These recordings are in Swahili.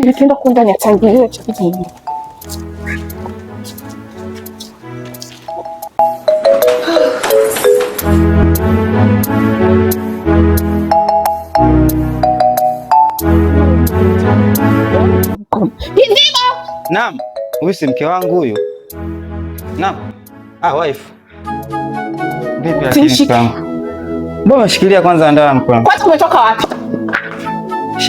Twende kwa ndani ya tangilio cha kijiji. Naam, huyu si mke wangu huyu. Naam. Wife. Vipi lakini mke wangu? Mbona unashikilia kwanza ndani mke wangu? Kwanza umetoka wapi?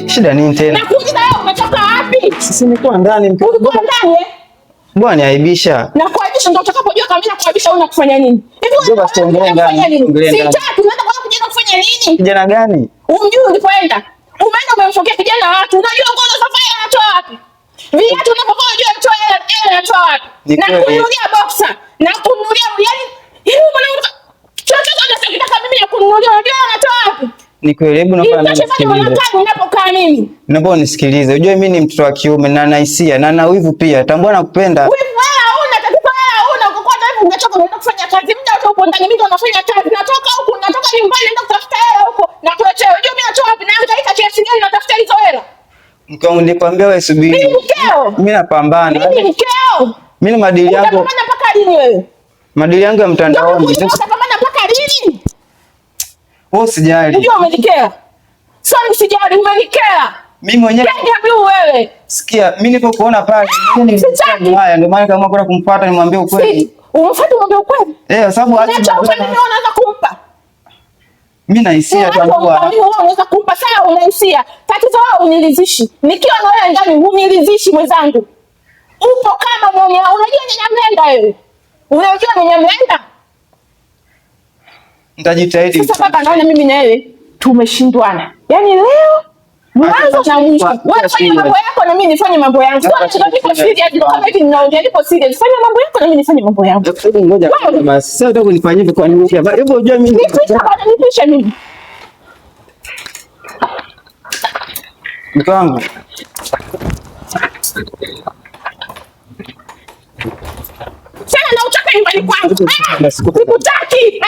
Shida nini tena? Nakuuliza wewe umetoka wapi? Sisi niko ndani mke wangu. Uko ndani eh? Mbona niaibisha? Na kuaibisha ndio utakapojua kama mimi nakuaibisha au nakufanya nini? Hivi wewe basi tuongelee ndani. Sitaki, unaenda kwa kijana kufanya nini? Kijana gani? Umjui ulipoenda. Umeenda umemfokea kijana watu. Unajua ngono safari anatoa wapi? Viatu unapokuwa unajua mtoa hela anatoa wapi? Na kununulia boxer, na kununulia yani mwanangu chochote unachotaka mimi na kununulia unajua anatoa wapi? Ni kweli, hebu naomba nisikilize. Ninapokaa mimi. Naomba unisikilize. Unajua mimi ni mtoto wa kiume na na hisia na na wivu pia. Tambua nakupenda. Wivu wewe una tatizo wewe una ukokuwa na wivu ungechoka unaenda kufanya kazi. Muda wote upo ndani mimi ndo nafanya kazi. Natoka huku natoka nyumbani naenda kutafuta hela huko. Na kuletea. Unajua mimi natoa wapi na hangaika kiasi gani natafuta hizo hela? Mke wangu nikwambia wewe subiri. Mimi mkeo. Mimi napambana. Mimi mkeo. Mimi madili yangu. Unapambana mpaka lini wewe? Madili yangu ya mtandaoni. Unapambana mpaka lini? Wewe usijali. Unajua umenikea. Sasa sijali umenikea. Mimi mwenyewe. Wewe. Sikia, mimi niko kuona pale. Mimi ni haya ndio maana kama kwenda kumfuata nimwambie ukweli. Umfuate mwambie ukweli? Sababu acha unaanza kumpa. Mimi na hisia tambua. Wewe unaweza kumpa sawa unahisia. Tatizo wewe unilizishi. Nikiwa na wewe ndani unilizishi mwenzangu. Upo kama mwenye unajua ninyamlenda wewe. Unajua ninyamlenda? Nitajitahidi. Sasa baba naona mimi na wewe tumeshindwana. Yaani leo mwanzo na mwisho. Wewe fanya mambo yako na mimi nifanye mambo yangu. Sio tuko serious ndio kama hivi ninaongea nipo serious. Fanya mambo yako na mimi nifanye mambo yangu. Ngoja basi. Sasa unataka kunifanyia hivi kwa nini? Hebu unajua mimi nipisha mimi. Mke wangu. Sana na utaka nyumbani kwangu. Sikutaki.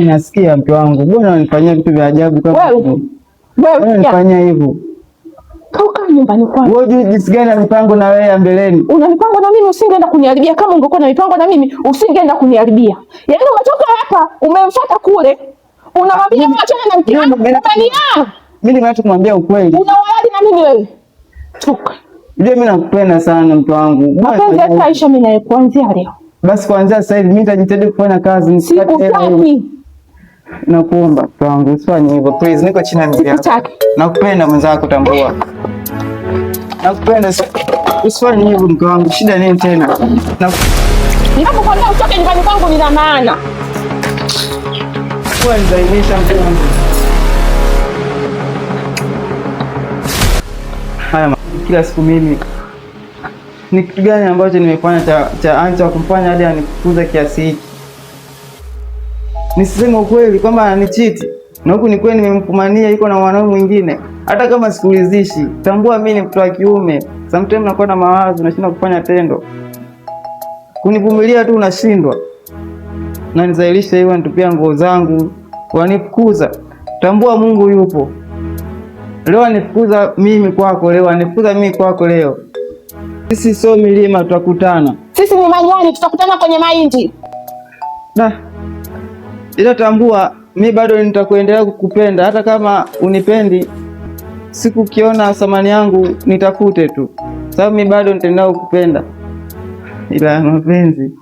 Nasikia mke wangu. Mbona unanifanyia vitu vya ajabu kama hivyo? Wewe unanifanyia hivyo. Toka nyumbani kwangu. Wewe unajua jinsi gani na mipango na wewe ya mbeleni? Una mipango na mimi usingeenda kuniharibia kama ungekuwa na mipango na mimi usingeenda kuniharibia. Yaani umetoka hapa, umemfuata kule. Unamwambia achana na mke wangu. Mimi nimeacha kumwambia ukweli. Unawali na mimi wewe. Toka. Unajua mimi nakupenda sana mke wangu. Mapenzi yataisha mimi na kuanzia leo. Basi kuanzia sasa hivi mimi nitajitahidi kufanya kazi nisipate hela. Nakuomba mke wangu usifanye hivyo please, niko chini ya miguu yako. Nakupenda mwenzako tambua. Nakupenda usifanye hivyo mke wangu, shida nini tena? Ninapokuambia utoke nyumbani kwangu nina maana. Kwanza inisha mke wangu. Haya kila siku mimi ni kitu gani ambacho nimefanya cha ancha kumfanya hadi anifukuza kiasi hiki? Nisiseme ukweli kwamba ananichiti na huku ni kweli nimemfumania yuko na mwanaume mwingine. Hata kama sikulizishi, tambua mimi ni mtu wa kiume. Sometimes nakuwa na mawazo nashinda kufanya tendo. Kunivumilia tu unashindwa. Na nizailisha hiyo nitupia nguo zangu, wanifukuza. Tambua Mungu yupo. Leo anifukuza mimi kwako, leo anifukuza mimi kwako leo. Sisi sio milima tutakutana. Sisi ni majani tutakutana kwenye mahindi. Ila tambua mimi bado nitakuendelea kukupenda hata kama unipendi. Siku kiona thamani yangu nitafute tu. Sababu mimi bado nitaendelea kukupenda. Ila mapenzi.